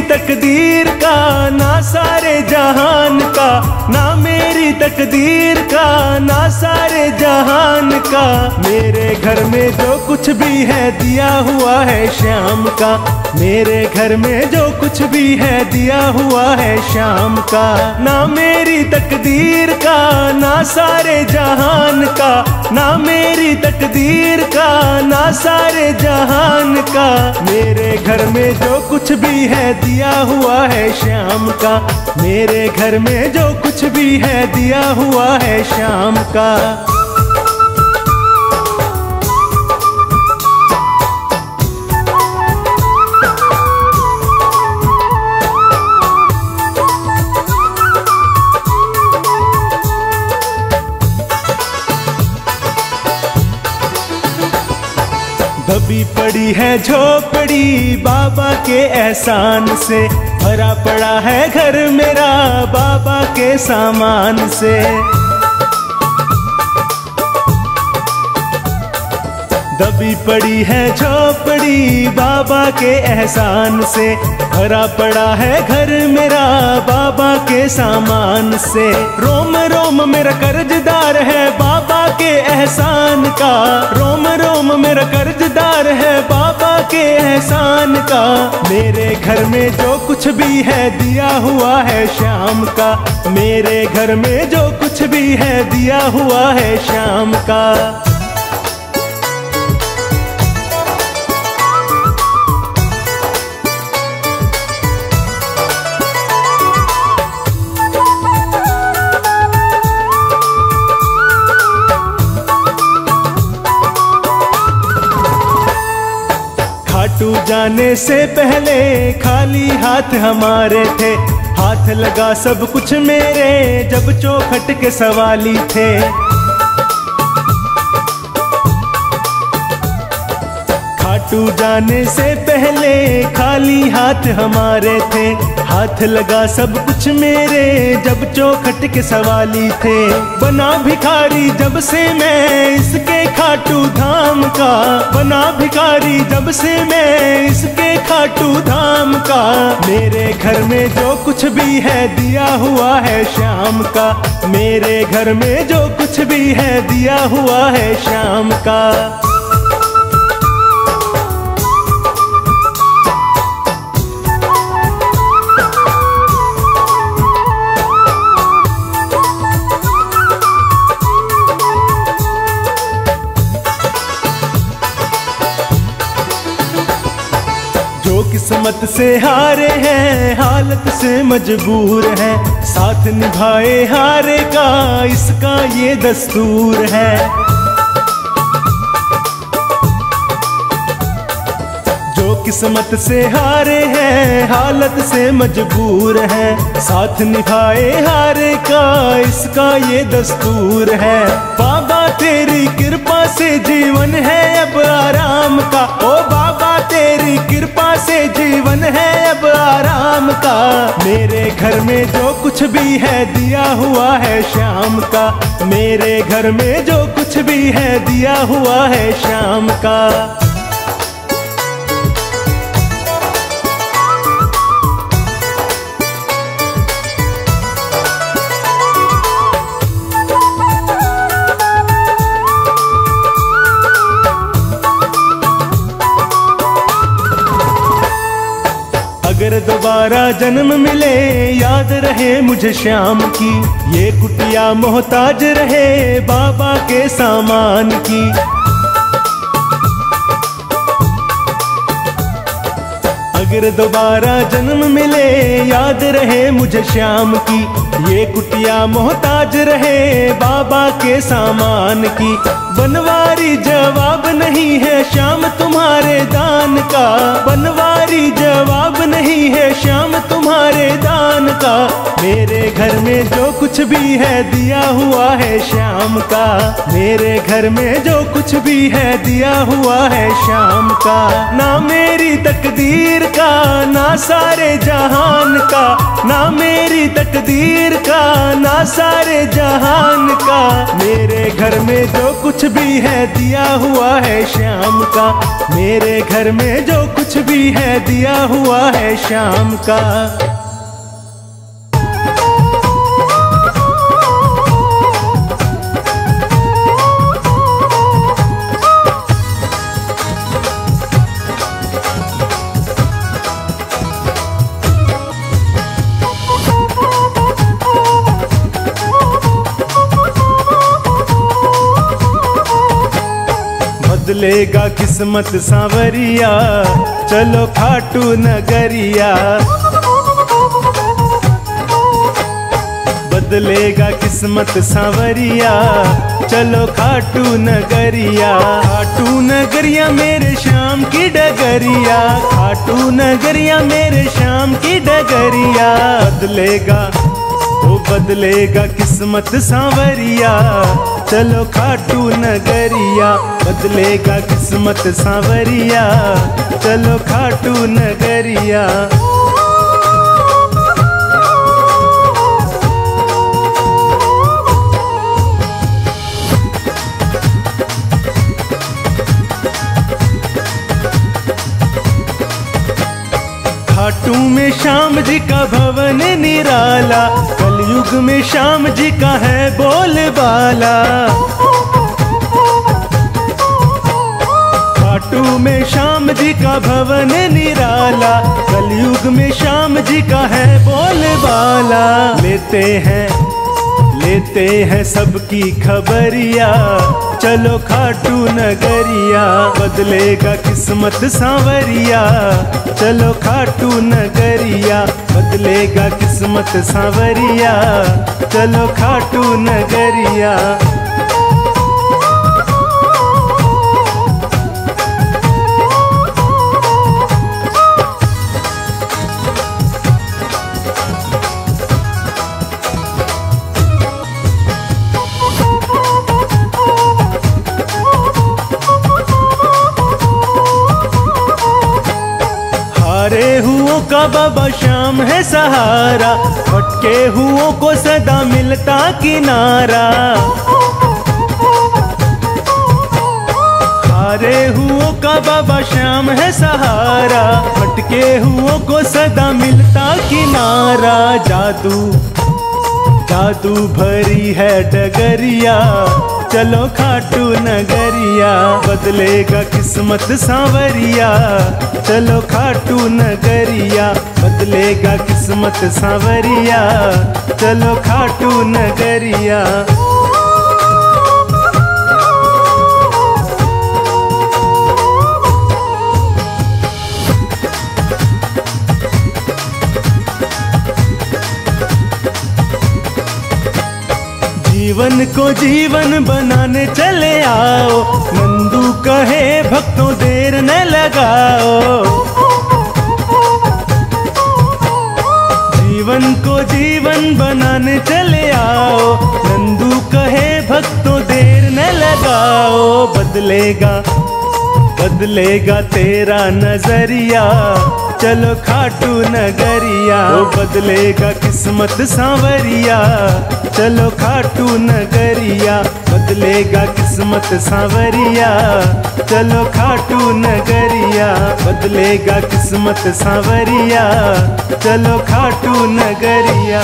तकदीर का, ना सारे जहान का, ना मेरी तकदीर का, ना सारे जहान का। मेरे घर में जो कुछ भी है दिया हुआ है श्याम का, मेरे घर में जो कुछ भी है दिया हुआ है श्याम का। ना मेरी तकदीर का, ना सारे जहान का, ना मेरी तकदीर का, ना सारे जहान का। मेरे घर में जो कुछ भी है दिया हुआ है श्याम का, मेरे घर में जो कुछ भी है दिया हुआ है श्याम का। दबी पड़ी है झोपड़ी बाबा के एहसान से, भरा पड़ा है घर मेरा बाबा के सामान से। दबी पड़ी है झोपड़ी बाबा के एहसान से, भरा पड़ा है घर मेरा बाबा के सामान से। रोम रोम मेरा कर्जदार है बाबा के एहसान का, रोम रोम मेरा कर्जदार है बाबा के एहसान का। मेरे घर में जो कुछ भी है दिया हुआ है श्याम का, मेरे घर में जो कुछ भी है दिया हुआ है श्याम का। खाटू जाने से पहले खाली हाथ हमारे थे, हाथ लगा सब कुछ मेरे जब चौखट के सवाली थे। खाटू जाने से पहले खाली हाथ हमारे थे, हाथ लगा सब कुछ मेरे जब चौखट के सवाली थे। बना भिखारी जब से मैं इसके खाटू धाम का, बना भिखारी जब से मैं इसके खाटू धाम का। मेरे घर में जो कुछ भी है दिया हुआ है श्याम का, मेरे घर में जो कुछ भी है दिया हुआ है श्याम का। किस्मत से हारे हैं हालत से मजबूर हैं, साथ निभाए हारे का इसका ये दस्तूर है। जो किस्मत से हारे हैं हालत से मजबूर हैं, साथ निभाए हारे का इसका ये दस्तूर है। बाबा तेरी कृपा से जीवन है अब आराम का, ओ बाबा तेरी कृपा से जीवन है अब आराम का। मेरे घर में जो कुछ भी है दिया हुआ है श्याम का, मेरे घर में जो कुछ भी है दिया हुआ है श्याम का। अगर दोबारा जन्म मिले याद रहे मुझे श्याम की, ये कुटिया मोहताज रहे बाबा के सामान की। अगर दोबारा जन्म मिले याद रहे मुझे श्याम की, ये कुटिया मोहताज रहे बाबा के सामान की। बनवारी जवाब नहीं है श्याम तुम्हारे दान का, बनवारी जवाब नहीं है श्याम तुम्हारे दान का। मेरे घर में जो कुछ भी है दिया हुआ है श्याम का, मेरे घर में जो कुछ भी है दिया हुआ है श्याम का। ना मेरी तकदीर का, ना सारे जहान का, ना मेरी तकदीर का, ना सारे जहान का। मेरे घर में जो कुछ भी है दिया हुआ है श्याम शाम का। मेरे घर में जो कुछ भी है दिया हुआ है शाम का। बदलेगा किस्मत सांवरिया, चलो खाटू नगरिया। बदलेगा किस्मत सांवरिया, चलो खाटू नगरिया। खाटू नगरिया मेरे शाम की डगरिया, खाटू नगरिया मेरे शाम की डगरिया। बदलेगा वो बदलेगा किस्मत सांवरिया, चलो खाटू नगरिया। बदलेगा किस्मत सांवरिया, चलो खाटू नगरिया। खाटू में श्याम जी का भवन निराला, कलयुग में श्याम जी का है बोलबाला। खाटू में श्याम जी का भवन निराला, कलयुग में श्याम जी का है बोलबाला। लेते हैं सबकी खबरिया, चलो खाटू नगरिया। बदलेगा किस्मत सांवरिया, चलो खाटू नगरिया। बदलेगा किस्मत सांवरिया, चलो खाटू नगरिया। हारे हुओं का बाबा श्याम है सहारा, भटके हुओं को सदा मिलता किनारा। हारे हुओं का बाबा श्याम है सहारा, भटके हुओं को सदा मिलता किनारा। जादू भरी है डगरिया, चलो खाटू नगरिया। बदलेगा किस्मत सांवरिया, चलो खाटू नगरिया। बदलेगा किस्मत सांवरिया, चलो खाटू नगरिया। जीवन को जीवन बनाने चले आओ, नंदू कहे भक्तों देर न लगाओ। जीवन को जीवन बनाने चले आओ, नंदू कहे भक्तों देर न लगाओ। बदलेगा तेरा नजरिया, चलो खाटू नगरिया। वो बदलेगा किस्मत सांवरिया, चलो खाटू नगरिया। बदलेगा किस्मत सांवरिया, चलो खाटू नगरिया। बदलेगा किस्मत सांवरिया, चलो खाटू नगरिया।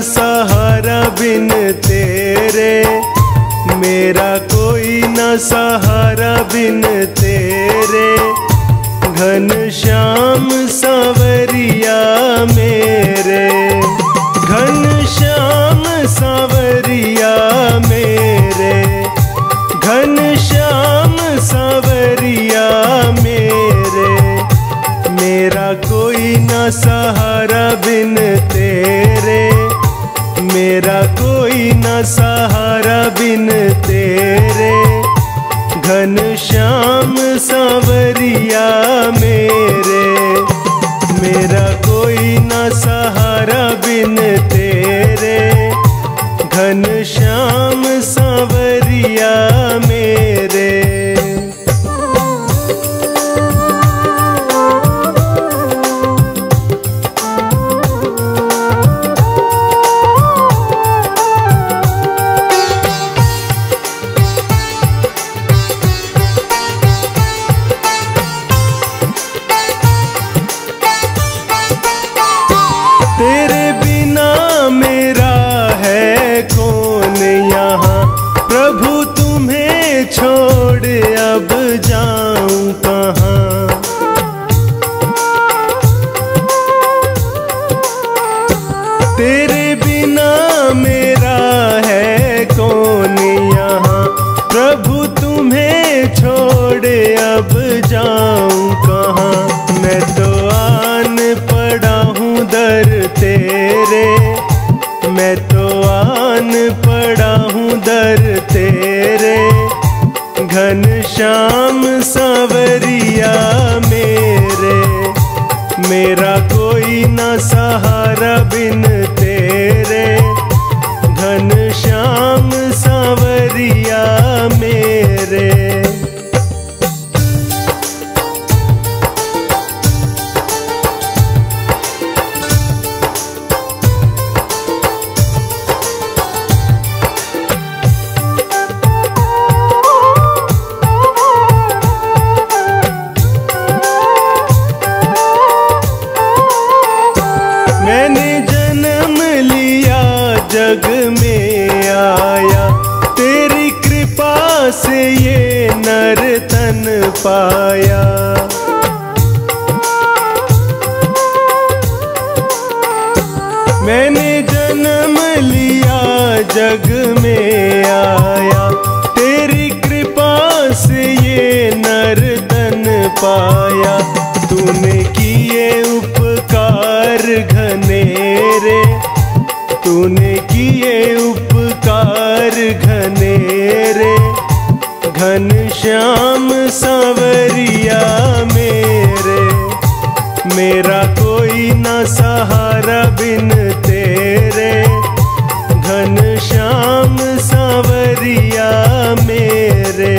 सहारा बिन तेरे, मेरा कोई न सहारा बिन तेरे। घनश्याम सांवरिया मेरे, घनश्याम सांवरिया मेरे। घनश्याम सांवरिया मेरे, मेरा कोई न सहारा बिन तेरे। मेरा कोई न सहारा बिन तेरे। घनश्याम सांवरिया मेरे, मेरा कोई न सहारा बिन बिन तेरे, घनश्याम सांवरिया मेरे। तेरे बिना मेरा है कौन यहाँ, प्रभु तुम्हें छोड़ अब जाऊं कहाँ। तेरे बिना मेरा है कौन यहाँ, प्रभु तुम्हें छोड़ अब जाऊं कहाँ। मैं तो आन पड़ा हूँ दर तेरे, मैं तो आन पड़ा हूँ दर तेरे, घनश्याम सांवरिया मेरे। मेरा कोई न सहारा बिन तेरे, घनश्याम सांवरिया मेरे। मैंने जन्म लिया जग में आया, तेरी कृपा से ये नर तन पाया। मैंने जन्म लिया जग में आया, तेरी कृपा से ये नर तन पाया। तूने किए उपकार घनेरे, तूने किए उपकार घनेरे, घनश्याम सांवरिया मेरे। मेरा कोई न सहारा बिन तेरे, घनश्याम सांवरिया मेरे।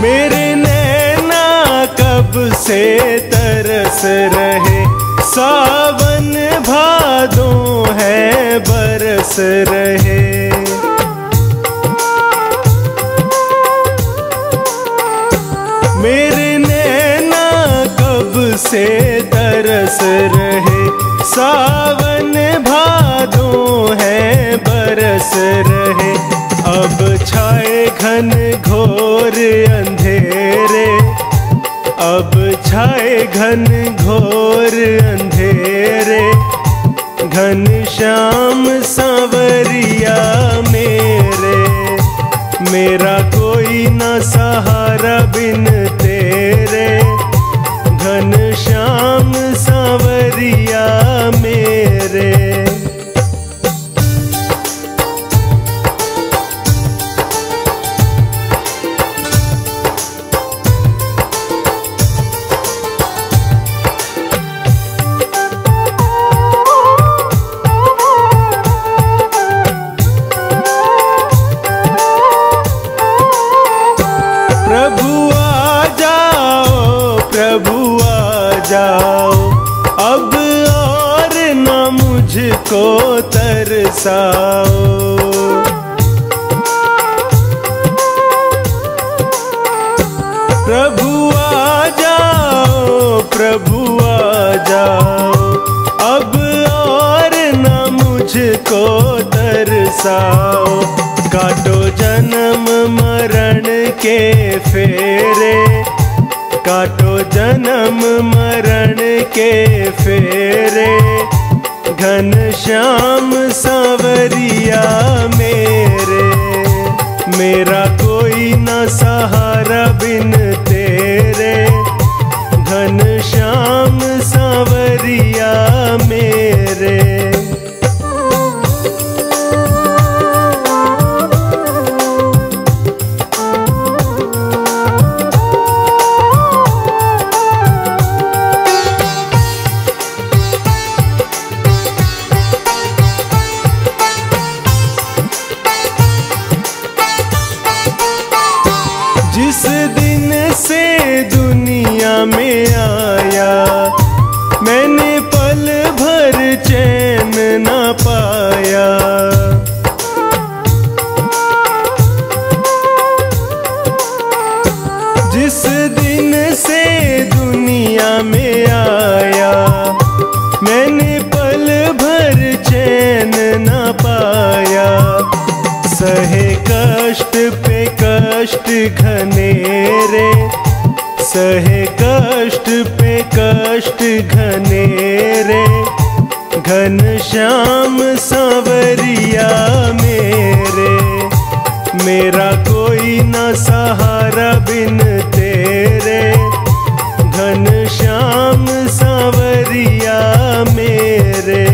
मेरे नैना कब से तरस रहे, सावन भादों है बरस रहे। मेरे नैना कब से तरस रहे, सावन भादों है बरस रहे। अब छाए घन घोर अंधेरे, अब छाए घन घोर अंधेरे, घनश्याम सांवरिया मेरे। मेरा कोई न सहारा बिन तेरे, घनश्याम सांवरिया मेरे। प्रभु आ जाओ, प्रभु आ जाओ, अब और न मुझको तरसाओ। प्रभु आ जाओ, प्रभु आ जाओ, अब और न मुझको तरसाओ। काटो जन्म मरण के फेरे, काटो जन्म मरण के फेरे, घनश्याम सांवरिया मेरे। मेरा कोई न सहारा बिन तेरे, सहे कष्ट पे कष्ट घनेरे, घनश्याम सांवरिया मेरे। मेरा कोई न सहारा बिन तेरे, घनश्याम सांवरिया मेरे।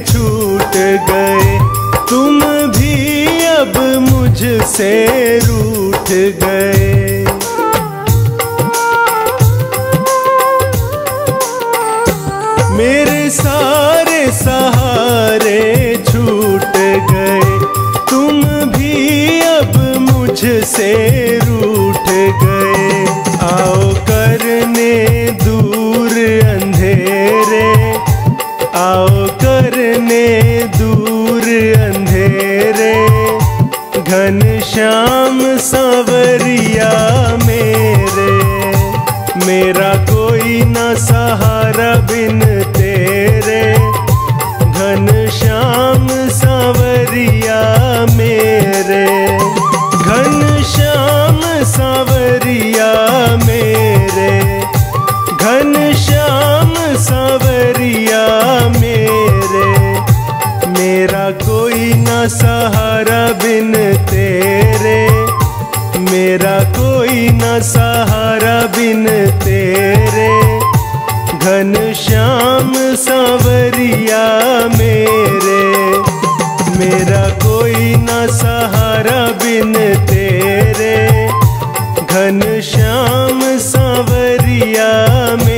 छूट गए तुम भी अब मुझसे रूठ गए। मेरे सारे सहारे छूट गए तुम भी अब मुझसे रूठ गए। आओ करने दूर अंधेरे, आओ करने दूर अंधेरे, घनश्याम सांवरिया मेरे। मेरा कोई न सहारा बिन तेरे, घनश्याम सांवरिया मेरे। घनश्याम सांवरिया मेरे, घनश्याम सांवरिया मेरे। मेरा कोई न सहारा बिन तेरे, मेरा कोई न सहारा बिन तेरे, घनश्याम सांवरिया मेरे। मेरा कोई न सहारा बिन तेरे, घनश्याम सांवरिया मेरे।